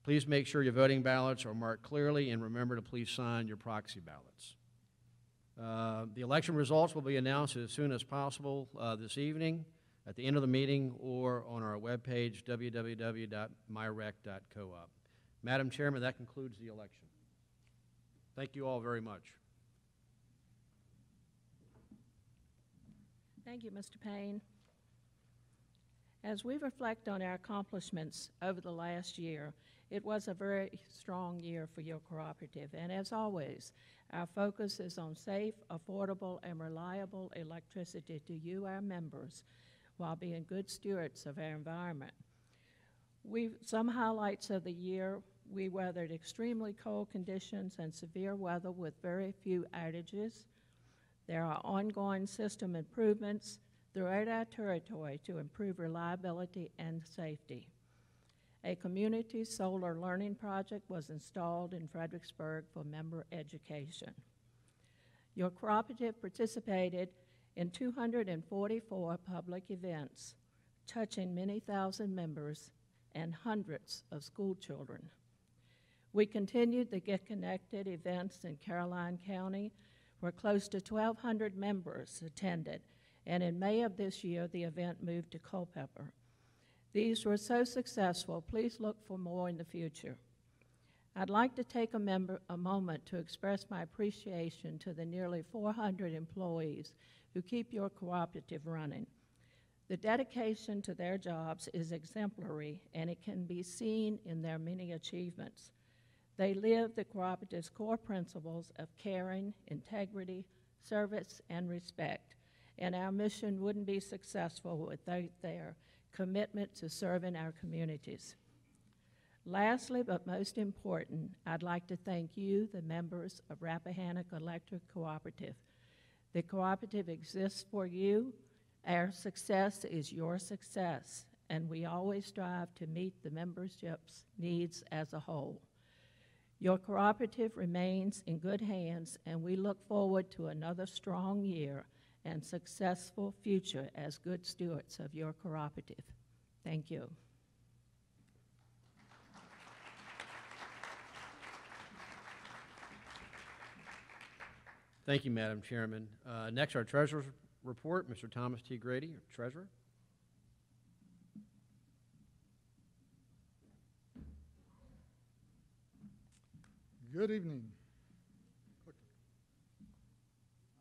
Please make sure your voting ballots are marked clearly, and remember to please sign your proxy ballots. The election results will be announced as soon as possible this evening at the end of the meeting or on our webpage, www.myrec.coop. Madam Chairman, that concludes the election. Thank you all very much. Thank you, Mr. Payne. As we reflect on our accomplishments over the last year, it was a very strong year for your cooperative, and as always, our focus is on safe, affordable, and reliable electricity to you, our members, while being good stewards of our environment. Some highlights of the year: we weathered extremely cold conditions and severe weather with very few outages. There are ongoing system improvements throughout our territory to improve reliability and safety. A community solar learning project was installed in Fredericksburg for member education. Your cooperative participated in 244 public events, touching many thousand members and hundreds of school children. We continued the Get Connected events in Caroline County, where close to 1,200 members attended, and in May of this year, the event moved to Culpeper. These were so successful. Please look for more in the future. I'd like to take a moment to express my appreciation to the nearly 400 employees who keep your cooperative running. The dedication to their jobs is exemplary, and it can be seen in their many achievements. They live the cooperative's core principles of caring, integrity, service, and respect, and our mission wouldn't be successful without their commitment to serving our communities. Lastly, but most important, I'd like to thank you, the members of Rappahannock Electric Cooperative. The cooperative exists for you. Our success is your success, and we always strive to meet the membership's needs as a whole. Your cooperative remains in good hands, and we look forward to another strong year and successful future as good stewards of your cooperative. Thank you. Thank you, Madam Chairman. Next, our Treasurer's report. Mr. Thomas T. Grady, Treasurer. Good evening. I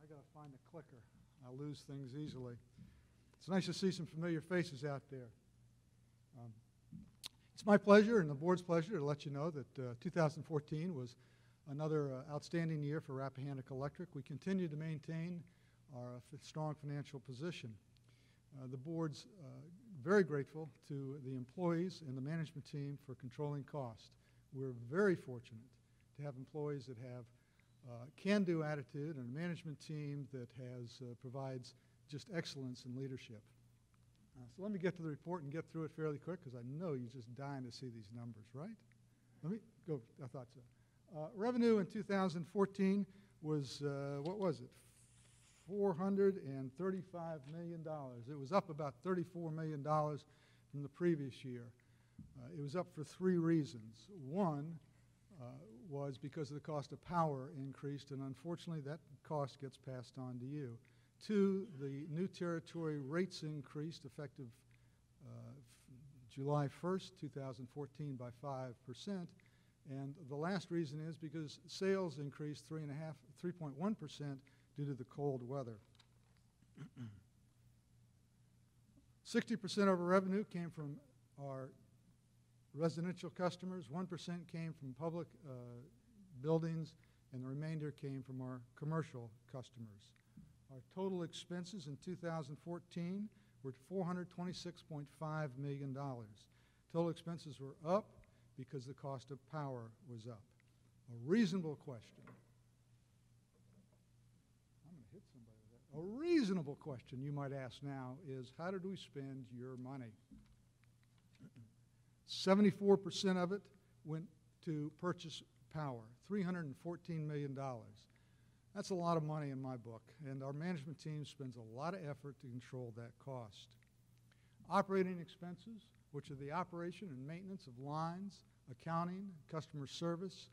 got to find a clicker. I lose things easily. It's nice to see some familiar faces out there. It's my pleasure and the board's pleasure to let you know that 2014 was another outstanding year for Rappahannock Electric. We continue to maintain our strong financial position. The board's very grateful to the employees and the management team for controlling cost. We're very fortunate to have employees that have can-do attitude and a management team that provides just excellence in leadership. So let me get to the report and get through it fairly quick, because I know you're just dying to see these numbers, right? Let me go. I thought so. Revenue in 2014 was, what was it? $435 million. It was up about $34 million from the previous year. It was up for three reasons. One was because of the cost of power increased, and unfortunately that cost gets passed on to you. Two, the new territory rates increased effective July 1st, 2014 by 5%. And the last reason is because sales increased 3.1% due to the cold weather. 60% of our revenue came from our residential customers, 1% came from public buildings, and the remainder came from our commercial customers. Our total expenses in 2014 were $426.5 million. Total expenses were up because the cost of power was up. A reasonable question. I'm going to hit somebody with that. A reasonable question you might ask now is, how did we spend your money? 74% of it went to purchase power, $314 million. That's a lot of money in my book, and our management team spends a lot of effort to control that cost. Operating expenses which are the operation and maintenance of lines, accounting, customer service,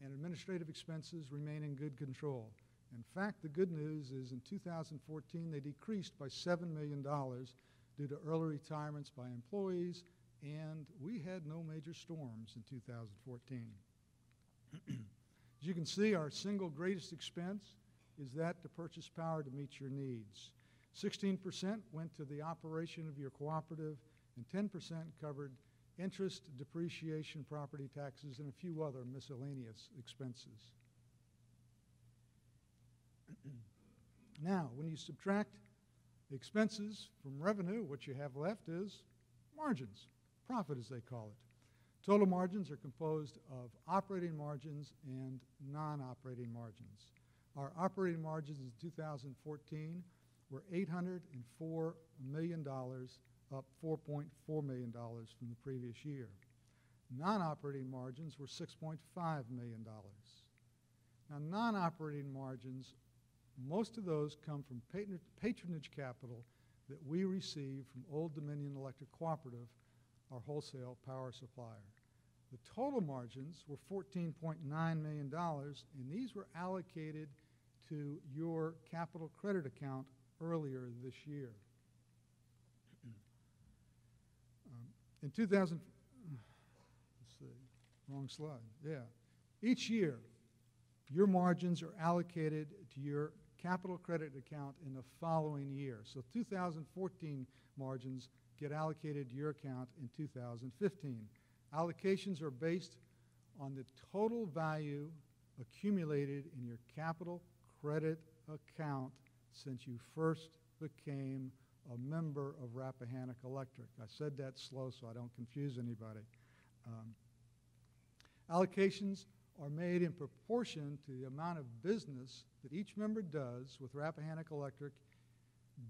and administrative expenses remain in good control. In fact, the good news is in 2014, they decreased by $7 million due to early retirements by employees, and we had no major storms in 2014. As you can see, our single greatest expense is that to purchase power to meet your needs. 16% went to the operation of your cooperative, and 10% covered interest, depreciation, property taxes, and a few other miscellaneous expenses. Now, when you subtract expenses from revenue, what you have left is margins, profit as they call it. Total margins are composed of operating margins and non-operating margins. Our operating margins in 2014 were $804 million, up $4.4 million from the previous year. Non-operating margins were $6.5 million. Now, non-operating margins, most of those come from patronage capital that we receive from Old Dominion Electric Cooperative, our wholesale power supplier. The total margins were $14.9 million, and these were allocated to your capital credit account earlier this year. In 2000, let's see, wrong slide, yeah. Each year, your margins are allocated to your capital credit account in the following year. So 2014 margins get allocated to your account in 2015. Allocations are based on the total value accumulated in your capital credit account since you first became a member of Rappahannock Electric. I said that slow so I don't confuse anybody. Allocations are made in proportion to the amount of business that each member does with Rappahannock Electric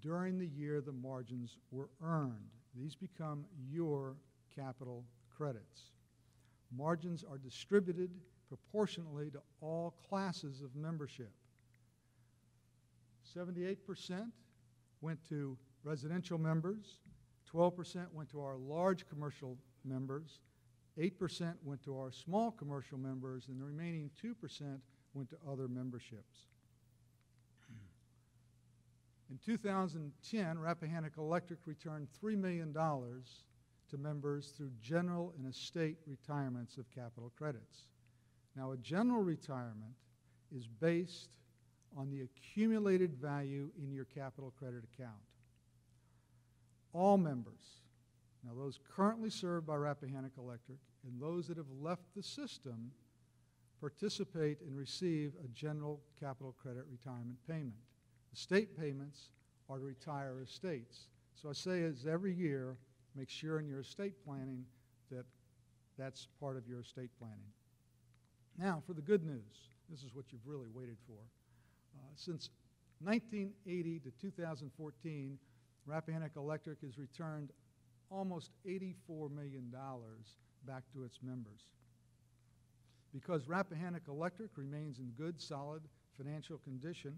during the year the margins were earned. These become your capital credits. Margins are distributed proportionally to all classes of membership. 78% went to residential members, 12% went to our large commercial members, 8% went to our small commercial members, and the remaining 2% went to other memberships. In 2010, Rappahannock Electric returned $3 million to members through general and estate retirements of capital credits. Now, a general retirement is based on the accumulated value in your capital credit account. All members, now those currently served by Rappahannock Electric and those that have left the system, participate and receive a general capital credit retirement payment. Estate payments are to retire estates. So I say as every year, make sure in your estate planning that that's part of your estate planning. Now, for the good news, this is what you've really waited for. Since 1980 to 2014, Rappahannock Electric has returned almost $84 million back to its members. Because Rappahannock Electric remains in good, solid financial condition,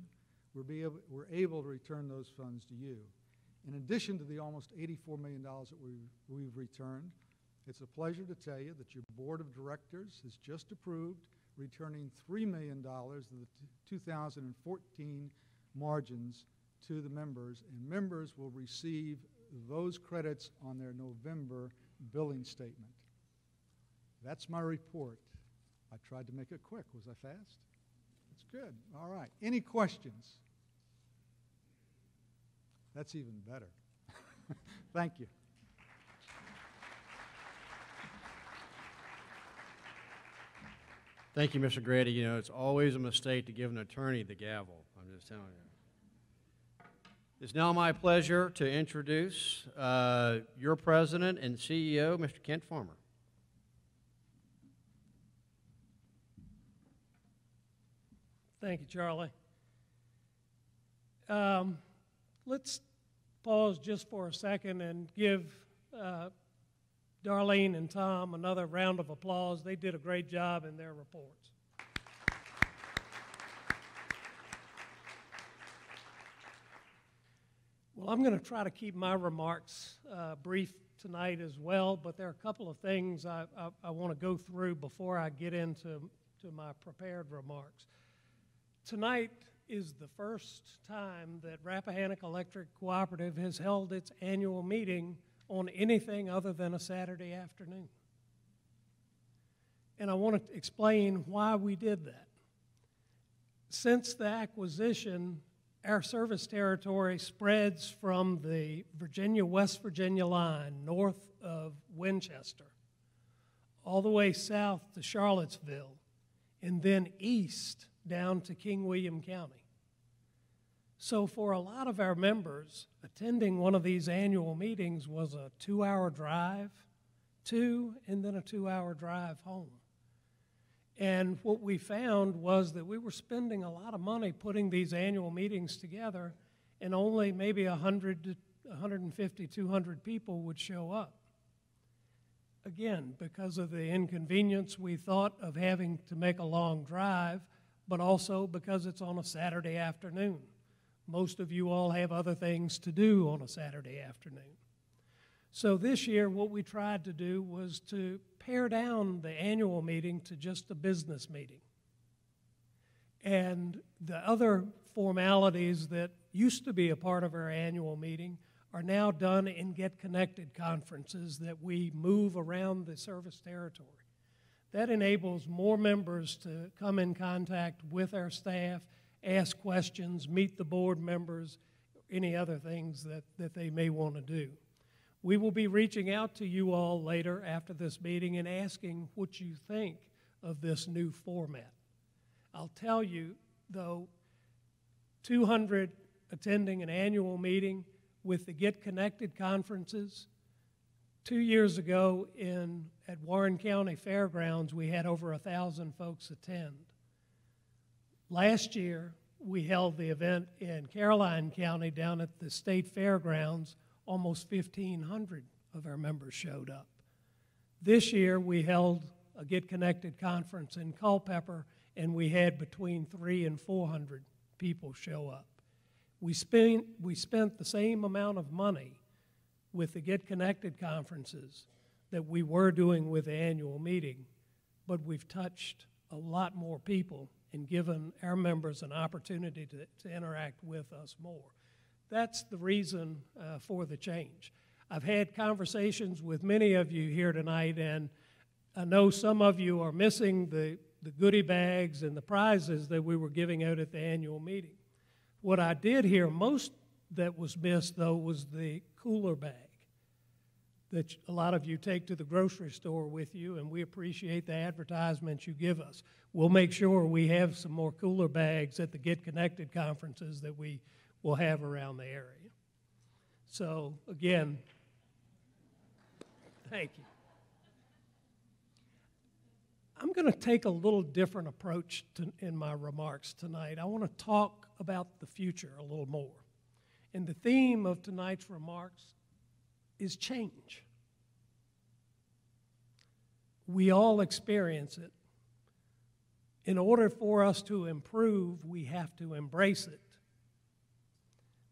we're able to return those funds to you. In addition to the almost $84 million that we've returned, it's a pleasure to tell you that your board of directors has just approved returning $3 million of the 2014 margins to the members, and members will receive those credits on their November billing statement. That's my report. I tried to make it quick. Was I fast? That's good. All right. Any questions? That's even better. Thank you. Thank you, Mr. Grady. You know, it's always a mistake to give an attorney the gavel. I'm just telling you. It's now my pleasure to introduce your president and CEO, Mr. Kent Farmer. Thank you, Charlie. Let's pause just for a second and give Darlene and Tom another round of applause. They did a great job in their reports. Well, I'm going to try to keep my remarks brief tonight as well, but there are a couple of things I want to go through before I get into my prepared remarks. Tonight is the first time that Rappahannock Electric Cooperative has held its annual meeting on anything other than a Saturday afternoon. And I want to explain why we did that. Since the acquisition, our service territory spreads from the Virginia-West Virginia line north of Winchester all the way south to Charlottesville and then east down to King William County. So for a lot of our members, attending one of these annual meetings was a 2-hour drive to and then a 2-hour drive home. And what we found was that we were spending a lot of money putting these annual meetings together, and only maybe 100 to 150, 200 people would show up. Again, because of the inconvenience we thought of having to make a long drive, but also because it's on a Saturday afternoon. Most of you all have other things to do on a Saturday afternoon. So this year, what we tried to do was to pare down the annual meeting to just a business meeting. And the other formalities that used to be a part of our annual meeting are now done in Get Connected conferences that we move around the service territory. That enables more members to come in contact with our staff, ask questions, meet the board members, any other things that they may want to do. We will be reaching out to you all later after this meeting and asking what you think of this new format. I'll tell you, though, 200 attending an annual meeting with the Get Connected conferences. 2 years ago at Warren County Fairgrounds, we had over 1,000 folks attend. Last year, we held the event in Caroline County down at the State Fairgrounds. Almost 1,500 of our members showed up. This year, we held a Get Connected conference in Culpeper, and we had between 300 and 400 people show up. We spent the same amount of money with the Get Connected conferences that we were doing with the annual meeting, but we've touched a lot more people and given our members an opportunity to interact with us more. That's the reason for the change. I've had conversations with many of you here tonight, and I know some of you are missing the goodie bags and the prizes that we were giving out at the annual meeting. What I did hear most that was missed, though, was the cooler bag that a lot of you take to the grocery store with you, and we appreciate the advertisements you give us. We'll make sure we have some more cooler bags at the Get Connected conferences that we will have around the area. So, again, thank you. I'm going to take a little different approach in my remarks tonight. I want to talk about the future a little more. And the theme of tonight's remarks is change. We all experience it. In order for us to improve, we have to embrace it.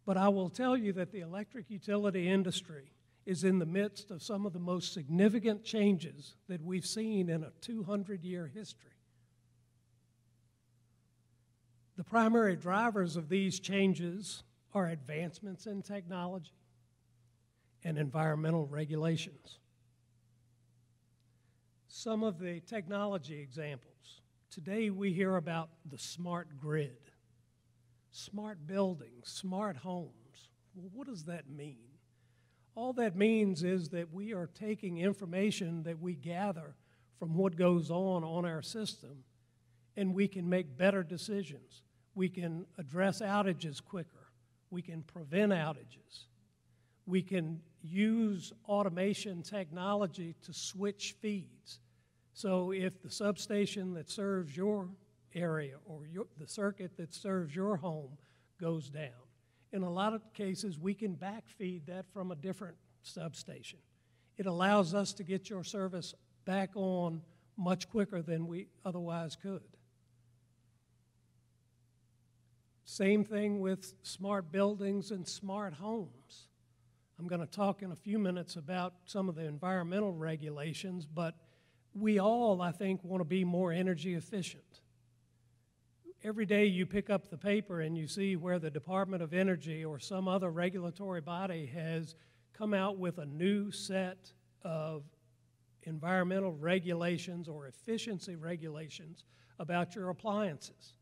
But I will tell you that the electric utility industry is in the midst of some of the most significant changes that we've seen in a 200-year history. The primary drivers of these changes are advancements in technology and environmental regulations. Some of the technology examples. Today we hear about the smart grid, smart buildings, smart homes. Well, what does that mean? All that means is that we are taking information that we gather from what goes on our system, and we can make better decisions. We can address outages quicker. We can prevent outages. We can use automation technology to switch feeds. So if the substation that serves your area or the circuit that serves your home goes down, in a lot of cases, we can backfeed that from a different substation. It allows us to get your service back on much quicker than we otherwise could. Same thing with smart buildings and smart homes. I'm going to talk in a few minutes about some of the environmental regulations, but we all, I think, want to be more energy efficient. Every day you pick up the paper and you see where the Department of Energy or some other regulatory body has come out with a new set of environmental regulations or efficiency regulations about your appliances.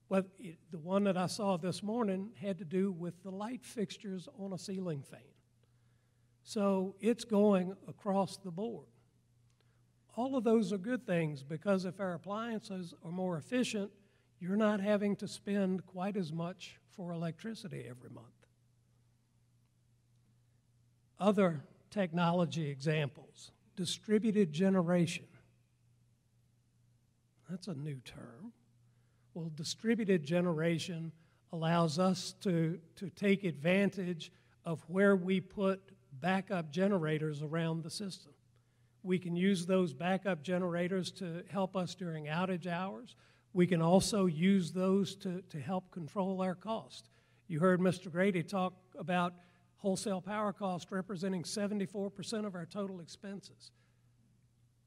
Well, the one that I saw this morning had to do with the light fixtures on a ceiling fan. So it's going across the board. All of those are good things because if our appliances are more efficient, you're not having to spend quite as much for electricity every month. Other technology examples, distributed generation. That's a new term. Well, distributed generation allows us to take advantage of where we put backup generators around the system. We can use those backup generators to help us during outage hours. We can also use those to help control our cost. You heard Mr. Grady talk about wholesale power cost representing 74% of our total expenses.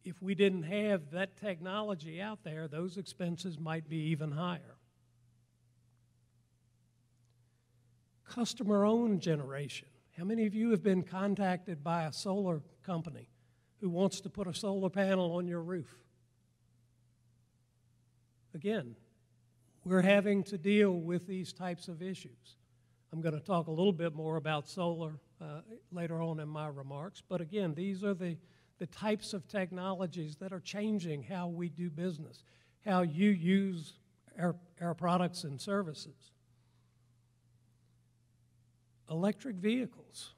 If we didn't have that technology out there, those expenses might be even higher. Customer-owned generation. How many of you have been contacted by a solar company who wants to put a solar panel on your roof? Again, we're having to deal with these types of issues. I'm going to talk a little bit more about solar later on in my remarks, but again, these are the types of technologies that are changing how we do business, how you use our products and services. Electric vehicles.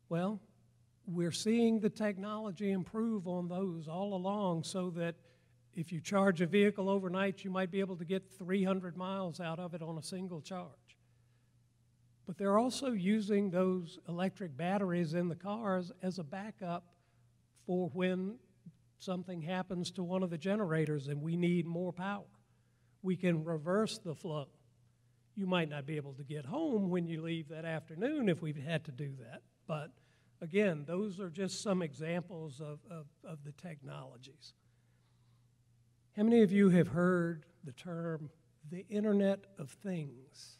Well, we're seeing the technology improve on those all along so that if you charge a vehicle overnight, you might be able to get 300 miles out of it on a single charge. But they're also using those electric batteries in the cars as a backup for when something happens to one of the generators and we need more power. We can reverse the flow. You might not be able to get home when you leave that afternoon if we've had to do that. But again, those are just some examples of the technologies. How many of you have heard the term the Internet of Things?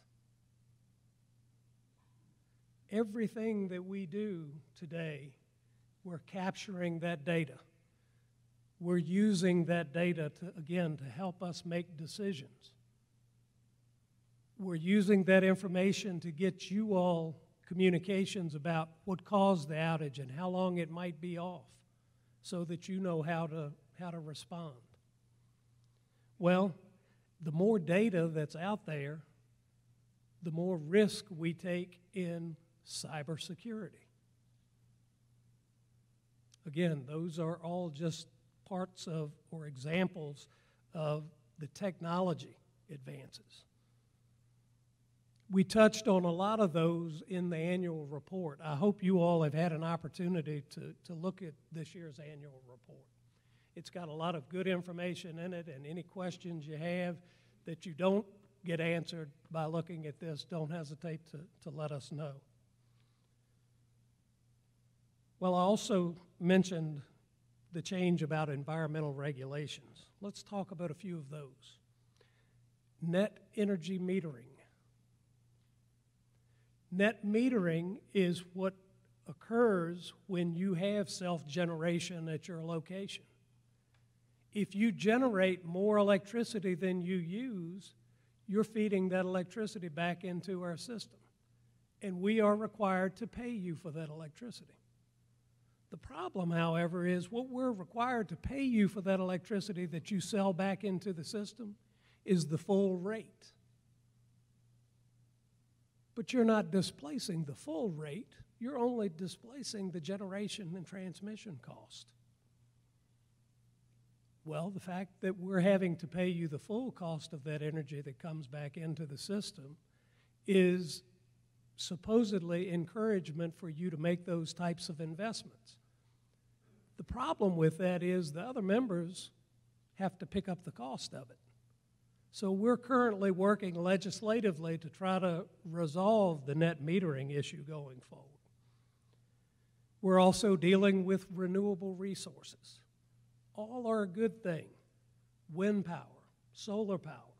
Everything that we do today, we're capturing that data. We're using that data to help us make decisions. We're using that information to get you all communications about what caused the outage and how long it might be off so that you know how to respond. Well, the more data that's out there, the more risk we take in cybersecurity. Again, those are all just parts of or examples of the technology advances. We touched on a lot of those in the annual report. I hope you all have had an opportunity to look at this year's annual report. It's got a lot of good information in it, and any questions you have that you don't get answered by looking at this, don't hesitate to let us know. Well, I also mentioned the change about environmental regulations. Let's talk about a few of those. Net energy metering. Net metering is what occurs when you have self-generation at your location. If you generate more electricity than you use, you're feeding that electricity back into our system. And we are required to pay you for that electricity. The problem, however, is what we're required to pay you for that electricity that you sell back into the system is the full rate. But you're not displacing the full rate, you're only displacing the generation and transmission cost. Well, the fact that we're having to pay you the full cost of that energy that comes back into the system is supposedly encouragement for you to make those types of investments. The problem with that is the other members have to pick up the cost of it. So we're currently working legislatively to try to resolve the net metering issue going forward. We're also dealing with renewable resources. All are a good thing. Wind power, solar power.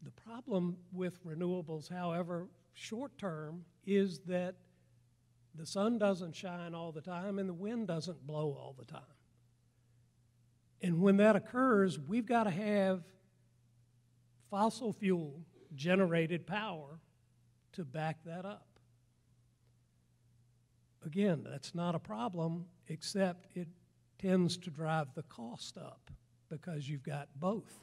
The problem with renewables, however, short term, is that the sun doesn't shine all the time and the wind doesn't blow all the time. And when that occurs, we've got to have fossil fuel generated power to back that up. Again, that's not a problem, except it tends to drive the cost up because you've got both.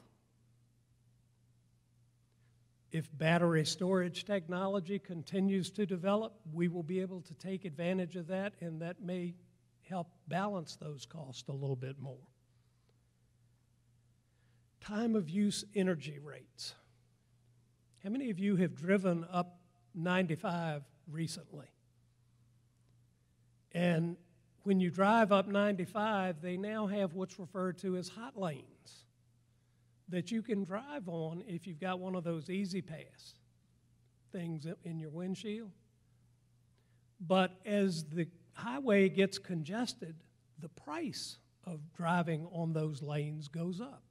If battery storage technology continues to develop, we will be able to take advantage of that, and that may help balance those costs a little bit more. Time of use energy rates. How many of you have driven up 95 recently? And when you drive up 95, they now have what's referred to as hot lanes that you can drive on if you've got one of those Easy Pass things in your windshield. But as the highway gets congested, the price of driving on those lanes goes up.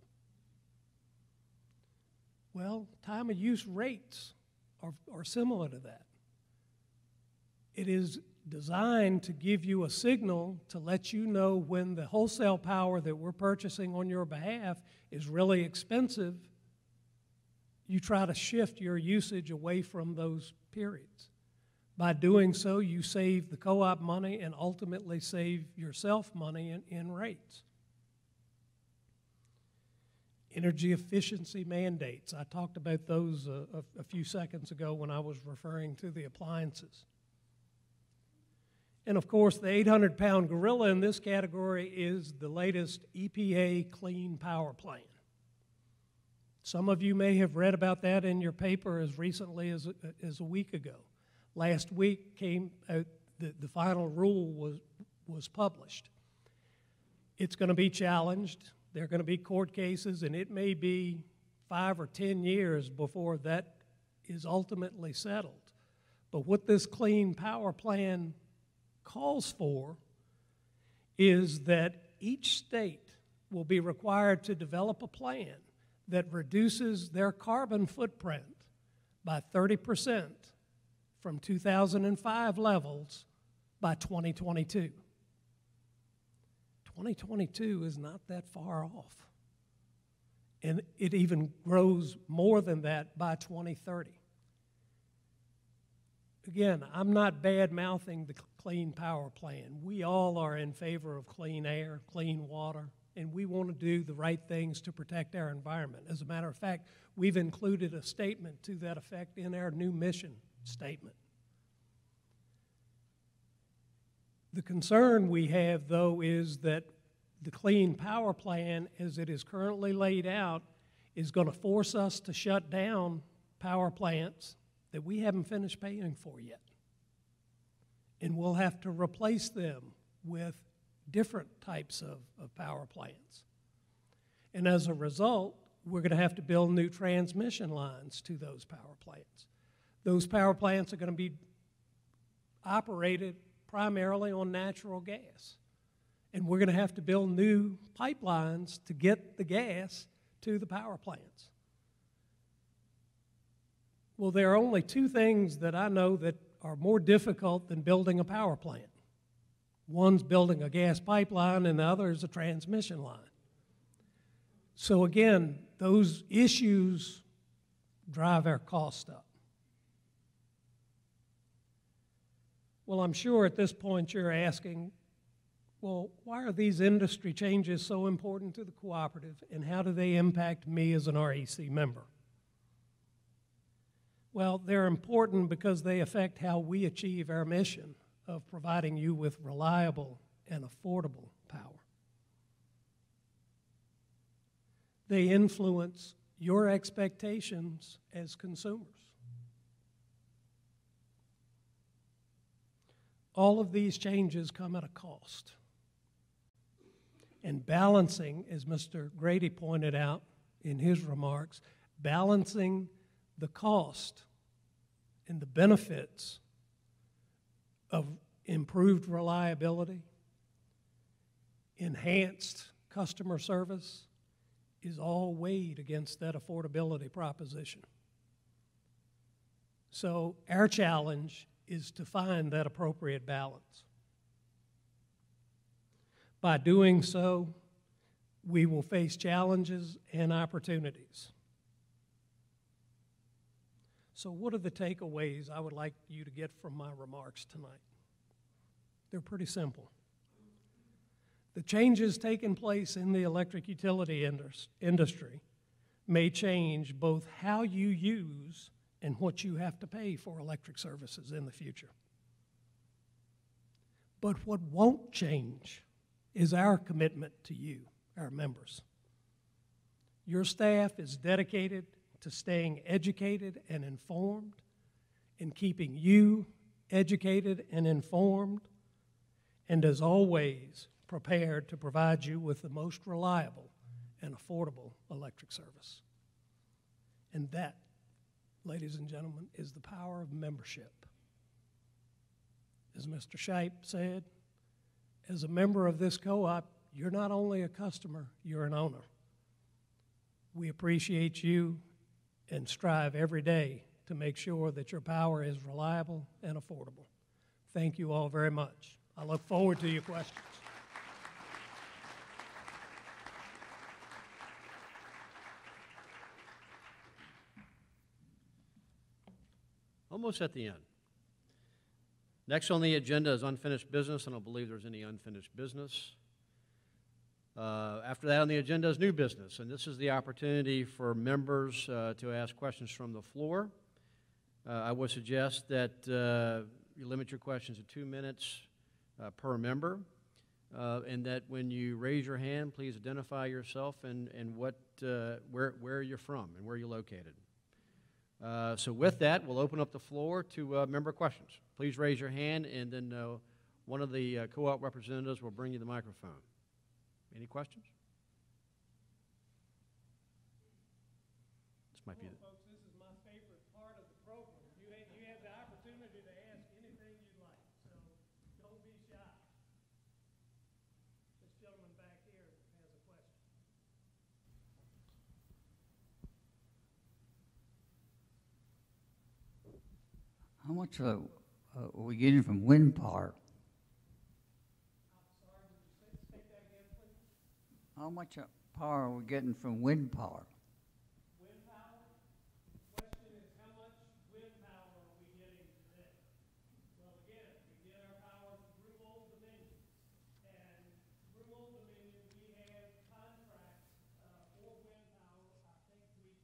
Well, time of use rates are similar to that. It is designed to give you a signal to let you know when the wholesale power that we're purchasing on your behalf is really expensive. You try to shift your usage away from those periods. By doing so, you save the co-op money and ultimately save yourself money in rates. Energy efficiency mandates. I talked about those a few seconds ago when I was referring to the appliances. And of course, the 800-pound gorilla in this category is the latest EPA Clean Power Plan. Some of you may have read about that in your paper as recently as a week ago. Last week came out, the final rule was published. It's going to be challenged. There are going to be court cases, and it may be 5 or 10 years before that is ultimately settled. But what this Clean Power Plan calls for is that each state will be required to develop a plan that reduces their carbon footprint by 30% from 2005 levels by 2022. 2022 is not that far off. And it even grows more than that by 2030. Again, I'm not bad-mouthing the Clean Power Plan. We all are in favor of clean air, clean water, and we want to do the right things to protect our environment. As a matter of fact, we've included a statement to that effect in our new mission statement. The concern we have, though, is that the Clean Power Plan, as it is currently laid out, is going to force us to shut down power plants that we haven't finished paying for yet. And we'll have to replace them with different types of power plants. And as a result, we're going to have to build new transmission lines to those power plants. Those power plants are going to be operated primarily on natural gas. And we're going to have to build new pipelines to get the gas to the power plants. Well, there are only two things that I know that are more difficult than building a power plant. One's building a gas pipeline and the other is a transmission line. So again, those issues drive our cost up. Well, I'm sure at this point you're asking, well, why are these industry changes so important to the cooperative, and how do they impact me as an REC member? Well, they're important because they affect how we achieve our mission of providing you with reliable and affordable power. They influence your expectations as consumers. All of these changes come at a cost. And balancing, as Mr. Grady pointed out in his remarks, balancing the cost and the benefits of improved reliability, enhanced customer service, is all weighed against that affordability proposition. So our challenge is to find that appropriate balance. By doing so, we will face challenges and opportunities. So what are the takeaways I would like you to get from my remarks tonight? They're pretty simple. The changes taking place in the electric utility industry may change both how you use and what you have to pay for electric services in the future. But what won't change is our commitment to you, our members. Your staff is dedicated to staying educated and informed, and keeping you educated and informed, and as always, prepared to provide you with the most reliable and affordable electric service. And that, ladies and gentlemen, is the power of membership. As Mr. Shipe said, as a member of this co-op, you're not only a customer, you're an owner. We appreciate you and strive every day to make sure that your power is reliable and affordable. Thank you all very much. I look forward to your questions. Almost at the end. Next on the agenda is unfinished business. I don't believe there's any unfinished business. After that on the agenda is new business, and this is the opportunity for members to ask questions from the floor. I would suggest that you limit your questions to 2 minutes per member, and that when you raise your hand, please identify yourself and where you're from and where you're located. So with that, we'll open up the floor to member questions. Please raise your hand, and then one of the co-op representatives will bring you the microphone. Any questions? This might be the... Folks, this is my favorite part of the program. You have the opportunity to ask anything you'd like, so don't be shy. This gentleman back here has a question. How much are we getting from wind power? I'm sorry, would you state that again, please? How much power are we getting from wind power? Wind power? The question is, how much wind power are we getting today? Well, again, we get our power through Old Dominion. And through Old Dominion, we have contracts for wind power. I think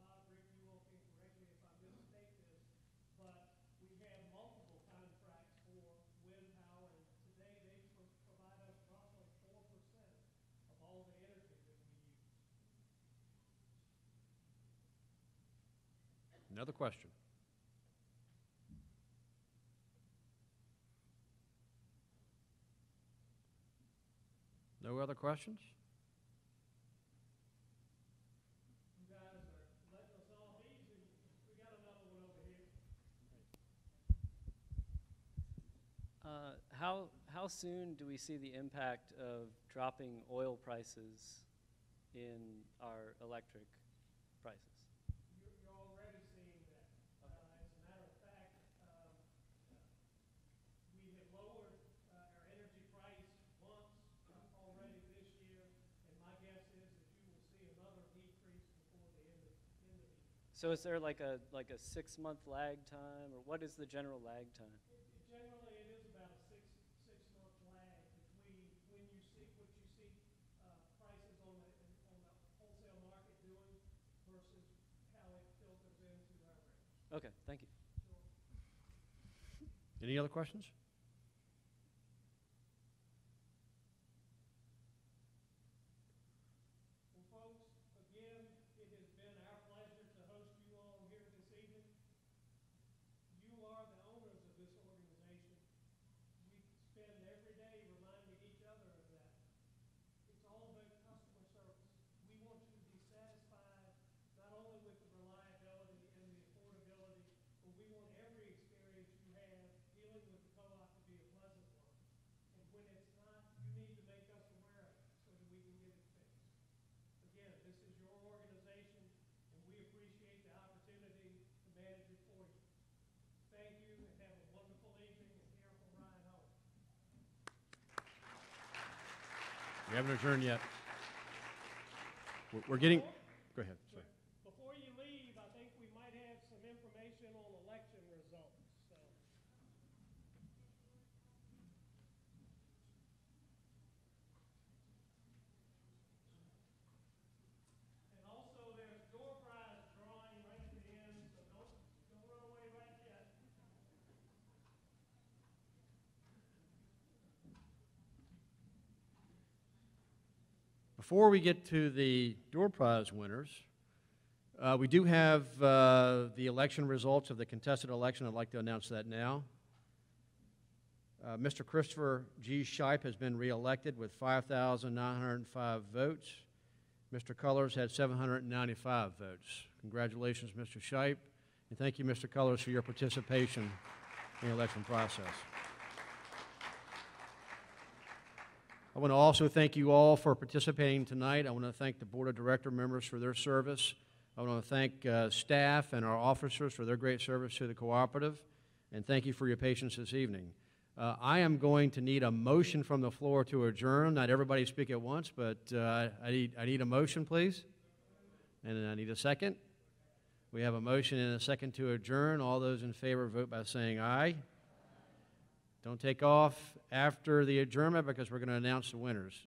Bob, Rick, you all can correct me if I misstate this, but we have multiple contracts for wind power. And today they provide us roughly 4% of all the energy that we use. Another question. No other questions? You guys are letting us all easy. We got another one over here. How soon do we see the impact of dropping oil prices in our electric prices? You're already seeing that. As a matter of fact, we have lowered our energy price once already this year, and my guess is that you will see another decrease before the end of the year. So is there like a 6-month lag time, or what is the general lag time? Generally, it is about a six-month lag between when you see what you see prices on the wholesale market doing versus how it filters into our rates. Okay, thank you. Any other questions? Well, folks, again, it has been our pleasure to host you all here this evening. You are the owners of this organization. We spend every day reminding each other of that. We haven't adjourned yet. We're getting, go ahead, sorry. Before you leave, I think we might have some information on election results, so. And also, there's door prize drawing right at the end, so don't run away right yet. Before we get to the door prize winners, we do have the election results of the contested election. I'd like to announce that now. Mr. Christopher G. Shipe has been reelected with 5,905 votes. Mr. Cullors had 795 votes. Congratulations, Mr. Shipe, and thank you, Mr. Cullors, for your participation in the election process. I want to also thank you all for participating tonight. I want to thank the Board of Director members for their service. I want to thank staff and our officers for their great service to the cooperative, and thank you for your patience this evening. I am going to need a motion from the floor to adjourn. Not everybody speak at once, but I need a motion, please. And I need a second. We have a motion and a second to adjourn. All those in favor vote by saying aye. Don't take off after the adjournment because we're going to announce the winners.